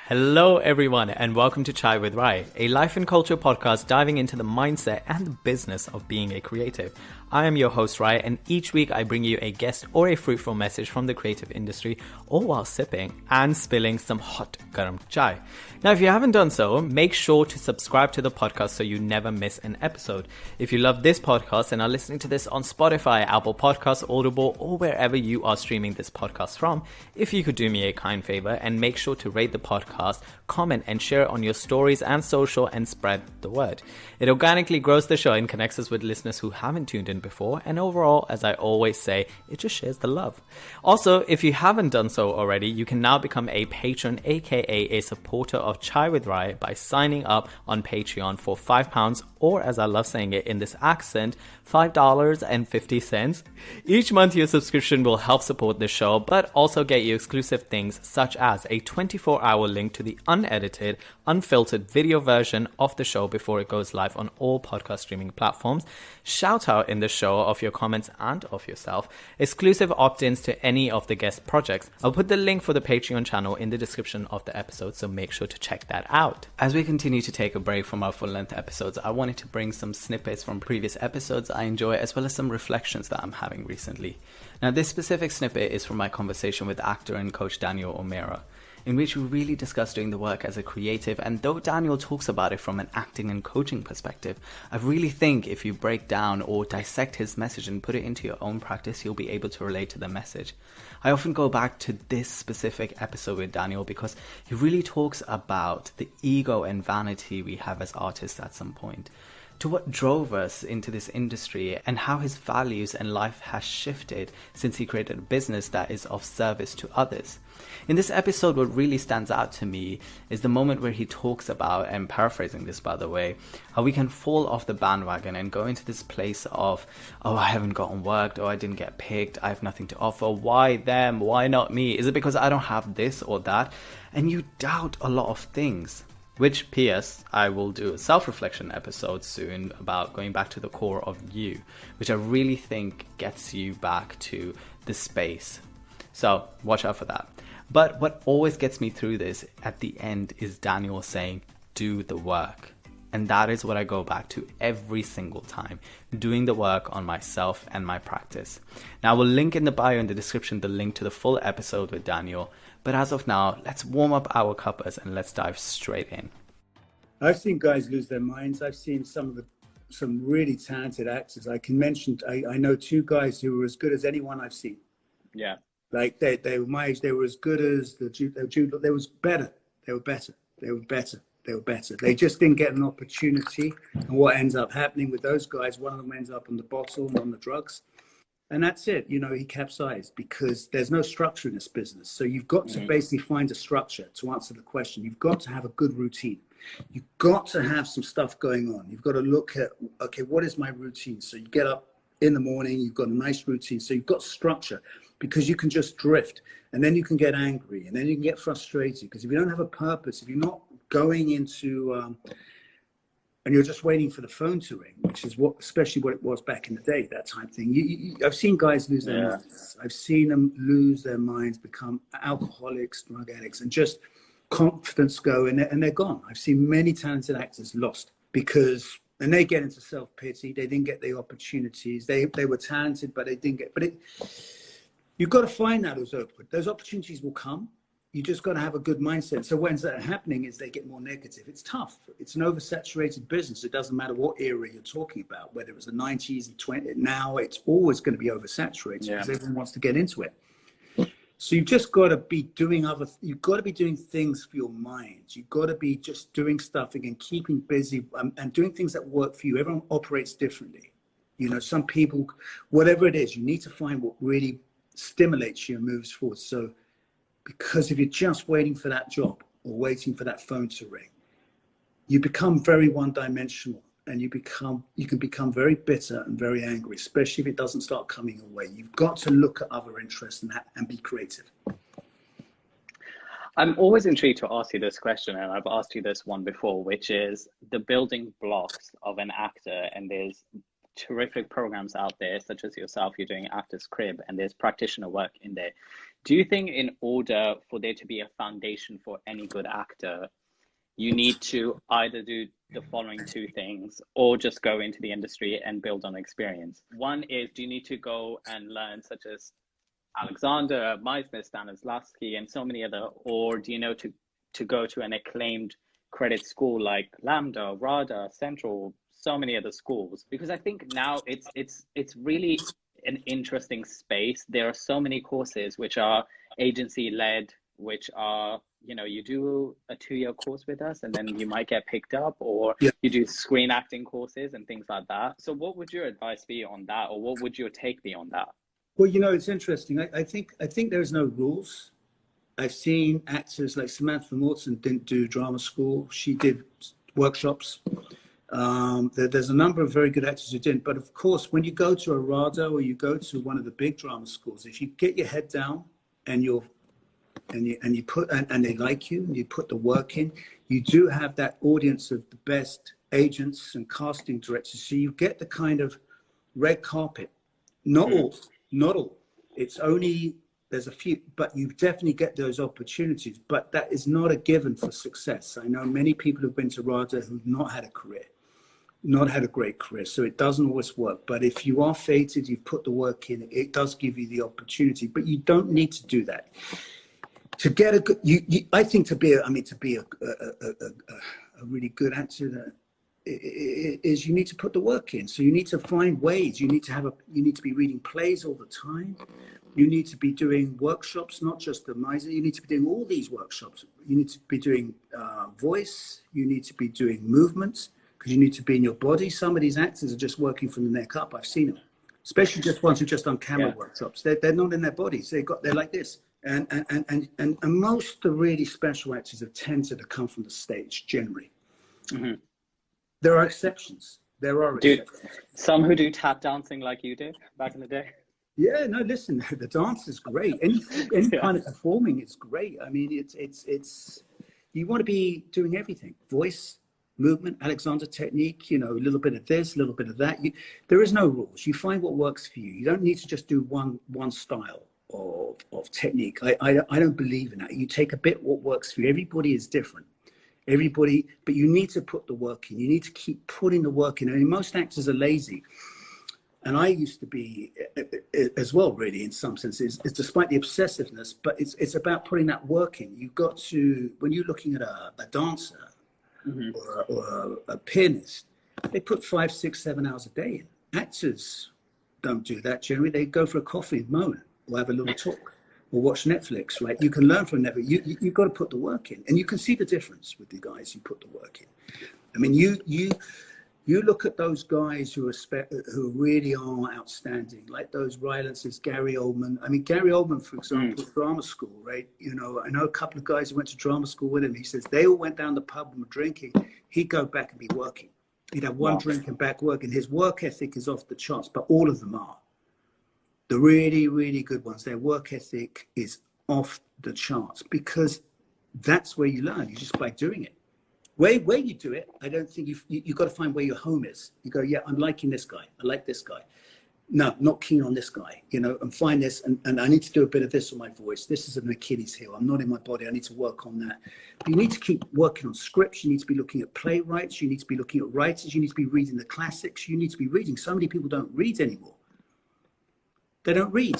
Hello, everyone, and welcome to Chai with Rai, a life and culture podcast diving into the mindset and the business of being a creative. I am your host, Rai, and each week I bring you a guest or a fruitful message from the creative industry, all while sipping and spilling some hot garam chai. Now, if you haven't done so, make sure to subscribe to the podcast so you never miss an episode. If you love this podcast and are listening to this on Spotify, Apple Podcasts, Audible, or wherever you are streaming this podcast from, if you could do me a kind favor and make sure to rate the podcast, comment and share on your stories and social and spread the word. It organically grows the show and connects us with listeners who haven't tuned in before, and overall, as I always say, it just shares the love. Also, if you haven't done so already, you can now become a patron, aka a supporter of Chai with Rai, by signing up on Patreon for £5, or as I love saying it in this accent, $5.50. Each month your subscription will help support the show, but also get you exclusive things such as a 24-hour link to the unedited, unfiltered video version of the show before it goes live on all podcast streaming platforms, shout out in the show of your comments and of yourself, exclusive opt-ins to any of the guest projects. I'll put the link for the Patreon channel in the description of the episode, so make sure to check that out. As we continue to take a break from our full-length episodes, I wanted to bring some snippets from previous episodes I enjoy, as well as some reflections that I'm having recently. Now, this specific snippet is from my conversation with actor and coach Daniel O'Meara, in which we really discuss doing the work as a creative. And though Daniel talks about it from an acting and coaching perspective, I really think if you break down or dissect his message and put it into your own practice, you'll be able to relate to the message. I often go back to this specific episode with Daniel because he really talks about the ego and vanity we have as artists at some point, to what drove us into this industry, and how his values and life has shifted since he created a business that is of service to others. In this episode, what really stands out to me is the moment where he talks about, and paraphrasing this by the way, how we can fall off the bandwagon and go into this place of, oh, I haven't gotten work, oh, I didn't get picked, I have nothing to offer, why them, why not me, is it because I don't have this or that? And you doubt a lot of things. Which, P.S., I will do a self-reflection episode soon about going back to the core of you, which I really think gets you back to the space. So watch out for that. But what always gets me through this at the end is Daniel saying, do the work. And that is what I go back to every single time, doing the work on myself and my practice. Now, I will link in the bio in the description the link to the full episode with Daniel. But as of now, let's warm up our cuppers and let's dive straight in. I've seen guys lose their minds. I've seen some really talented actors. I can mention, I know two guys who were as good as anyone I've seen. Yeah. Like they were my age, they were as good as the Jude, they was better. They were better. They just didn't get an opportunity. And what ends up happening with those guys, one of them ends up on the bottle and on the drugs. And that's it. You know, he capsized because there's no structure in this business. So you've got to basically find a structure to answer the question. You've got to have a good routine. You've got to have some stuff going on. You've got to look at, okay, what is my routine? So you get up in the morning, you've got a nice routine. So you've got structure, because you can just drift, and then you can get angry, and then you can get frustrated, because if you don't have a purpose, if you're not going into, and you're just waiting for the phone to ring, which is especially what it was back in the day, that type thing. I've seen guys lose their minds. I've seen them lose their minds, become alcoholics, drug addicts, and just confidence go, and they're gone. I've seen many talented actors lost because, and they get into self-pity. They didn't get the opportunities. They were talented, but they didn't get, you've got to find that those opportunities will come. You just got to have a good mindset. So when that happening is they get more negative. It's tough. It's an oversaturated business. It doesn't matter what era you're talking about, whether it was the 90s and 20s. Now it's always going to be oversaturated because everyone wants to get into it. So you've just got to be doing you've got to be doing things for your mind. You've got to be just doing stuff again, keeping busy and doing things that work for you. Everyone operates differently. You know, some people, whatever it is, you need to find what really stimulates you and moves forward. So, because if you're just waiting for that job or waiting for that phone to ring, you become very one-dimensional, and you can become very bitter and very angry, especially if it doesn't start coming your way. You've got to look at other interests and be creative. I'm always intrigued to ask you this question, and I've asked you this one before, which is the building blocks of an actor. And there's terrific programs out there, such as yourself, you're doing Actors Crib, and there's practitioner work in there. Do you think in order for there to be a foundation for any good actor, you need to either do the following two things or just go into the industry and build on experience? One is, do you need to go and learn such as Alexander, Meisner, Stanislavski, and so many other, or do you know to go to an acclaimed credit school like Lambda, RADA, Central, so many other schools? Because I think now it's really an interesting space. There are so many courses which are agency led, which are, you know, you do a 2-year course with us and then you might get picked up, or you do screen acting courses and things like that. So what would your advice be on that, or what would your take be on that? Well, you know, it's interesting. I think there's no rules. I've seen actors like Samantha Morton didn't do drama school. She did workshops. There's a number of very good actors who didn't. But of course, when you go to a RADA or you go to one of the big drama schools, if you get your head down and you put and they like you and you put the work in, you do have that audience of the best agents and casting directors. So you get the kind of red carpet. Not all. It's only, there's a few, but you definitely get those opportunities. But that is not a given for success. I know many people who've been to RADA who've not had a career, not had a great career. So it doesn't always work. But if you are fated, you've put the work in, it does give you the opportunity. But you don't need to do that. To get a good, I think to be a really good actor is you need to put the work in. So you need to find ways. You need to be reading plays all the time. You need to be doing workshops, not just the Meisner. You need to be doing all these workshops. You need to be doing voice. You need to be doing movements because you need to be in your body. Some of these actors are just working from the neck up. I've seen them, especially just ones who just done camera workshops. They're not in their bodies. They're like this. And most of the really special actors have tended to come from the stage generally. Mm-hmm. There are exceptions. Some who do tap dancing like you did back in the day. Yeah, no, listen, the dance is great. Any kind of performing is great. I mean, it's you want to be doing everything. Voice, movement, Alexander technique, you know, a little bit of this, a little bit of that. There is no rules. You find what works for you. You don't need to just do one style of technique. I don't believe in that. You take a bit what works for you. Everybody is different. But you need to put the work in. You need to keep putting the work in. I mean, most actors are lazy. And I used to be as well, really, in some senses, it's despite the obsessiveness, but it's about putting that work in. You've got to, when you're looking at a dancer or a pianist, they put 5, 6, 7 hours a day in. Actors don't do that generally. They go for a coffee and moan or have a little talk. Or watch Netflix, right? You can learn from Netflix. You've got to put the work in, and you can see the difference with the guys who put the work in. I mean, you look at those guys who really are outstanding, like those Rylances, Gary Oldman. I mean, Gary Oldman, for example, drama school, right? You know, I know a couple of guys who went to drama school with him. He says they all went down the pub and were drinking. He'd go back and be working. He'd have one drink and back working. His work ethic is off the charts, but all of them are. The really, really good ones, their work ethic is off the charts because that's where you learn. You just by doing it. Where you do it, I don't think you've got to find where your home is. You go, yeah, I'm liking this guy. I like this guy. No, not keen on this guy, you know, and find this. And I need to do a bit of this on my voice. This is an Achilles heel. I'm not in my body. I need to work on that. But you need to keep working on scripts. You need to be looking at playwrights. You need to be looking at writers. You need to be reading the classics. You need to be reading. So many people don't read anymore. They don't read,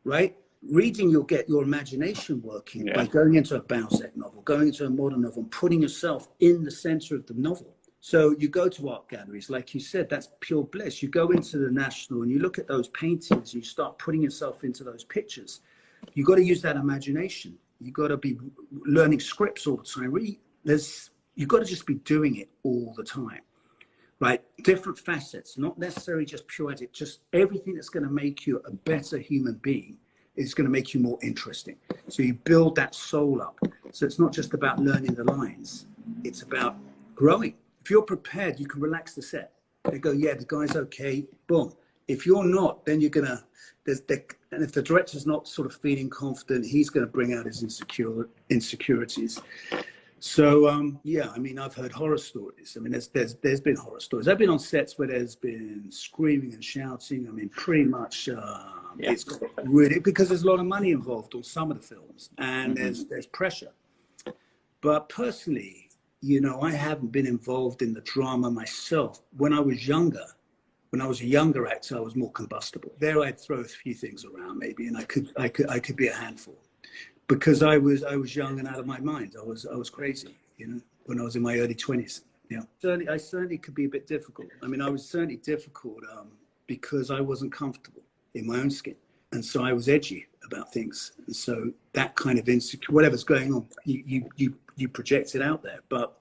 right? Reading, you'll get your imagination working by going into a Balzac novel, going into a modern novel, and putting yourself in the center of the novel. So you go to art galleries, like you said, that's pure bliss. You go into the National and you look at those paintings and you start putting yourself into those pictures. You've got to use that imagination. You've got to be learning scripts all the time. Really, you've got to just be doing it all the time. Right, different facets, not necessarily just pure edit, just everything that's going to make you a better human being is going to make you more interesting. So you build that soul up. So it's not just about learning the lines, it's about growing. If you're prepared, you can relax the set. They go, yeah, the guy's okay, boom. If you're not, then you're going to, and if the director's not sort of feeling confident, he's going to bring out his insecurities. So, yeah, I mean, I've heard horror stories. I mean, there's been horror stories. I've been on sets where there's been screaming and shouting. I mean, pretty much Yeah. It's got really, because there's a lot of money involved on some of the films, and there's pressure. But personally, you know, I haven't been involved in the drama myself. When I was younger, when I was a younger actor, I was more combustible. There, I'd throw a few things around maybe, and I could be a handful, because I was young and out of my mind. I was crazy, you know, when I was in my early 20s. Yeah, I certainly could be a bit difficult. I mean, I was certainly difficult because I wasn't comfortable in my own skin, and so I was edgy about things. And so that kind of insecure, whatever's going on, you project it out there. But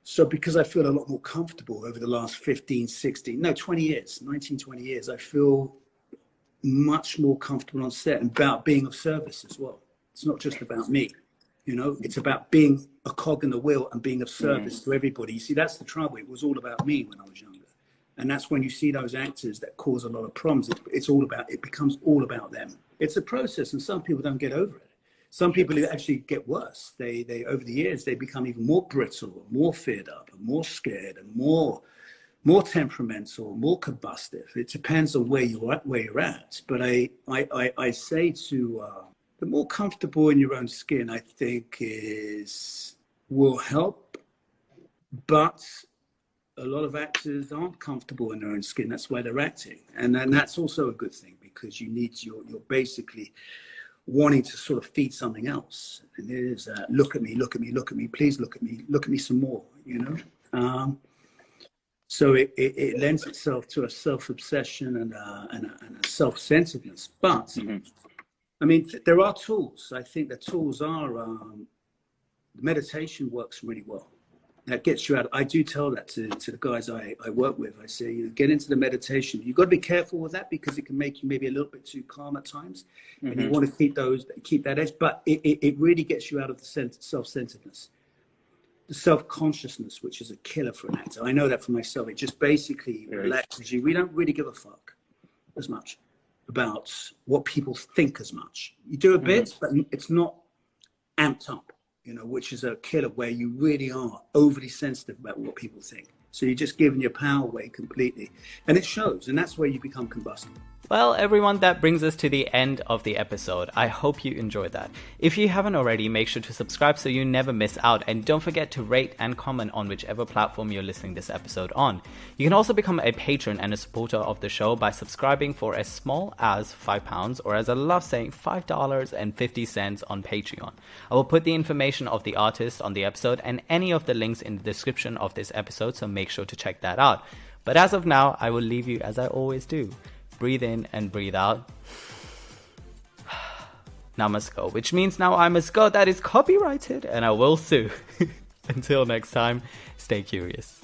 so because I feel a lot more comfortable over the last 20 years, 19, 20 years, I feel much more comfortable on set and about being of service as well. It's not just about me, you know, it's about being a cog in the wheel and being of service to everybody. You see, that's the trouble. It was all about me when I was younger. And that's when you see those actors that cause a lot of problems. It becomes all about them. It's a process, and some people don't get over it. Some people actually get worse. They over the years, they become even more brittle, more feared up, and more scared, and more temperamental, more combustive. It depends on where you're at. But I say to the more comfortable in your own skin, I think will help. But a lot of actors aren't comfortable in their own skin. That's why they're acting, and then that's also a good thing, because you're basically wanting to sort of feed something else. And it is look at me, please look at me some more, you know. So it lends itself to a self-obsession and a self-centeredness. But I mean, there are tools. I think the tools are meditation works really well. That gets you out. I do tell that to the guys I work with. I say, you know, get into the meditation. You've got to be careful with that, because it can make you maybe a little bit too calm at times. And you want to keep that edge. But it really gets you out of the self-centeredness, the self-consciousness, which is a killer for an actor. I know that for myself. It just basically relaxes you. We don't really give a fuck as much about what people think as much. You do a bit, but it's not amped up, you know, which is a killer, where you really are overly sensitive about what people think. So you're just giving your power away completely. And it shows, and that's where you become combustible. Well, everyone, that brings us to the end of the episode. I hope you enjoyed that. If you haven't already, make sure to subscribe so you never miss out. And don't forget to rate and comment on whichever platform you're listening this episode on. You can also become a patron and a supporter of the show by subscribing for as small as £5, or as I love saying, $5.50 on Patreon. I will put the information of the artist on the episode and any of the links in the description of this episode, so make sure to check that out. But as of now, I will leave you as I always do. Breathe in and breathe out. Now must go, which means now I must go. That is copyrighted and I will sue. Until next time, stay curious.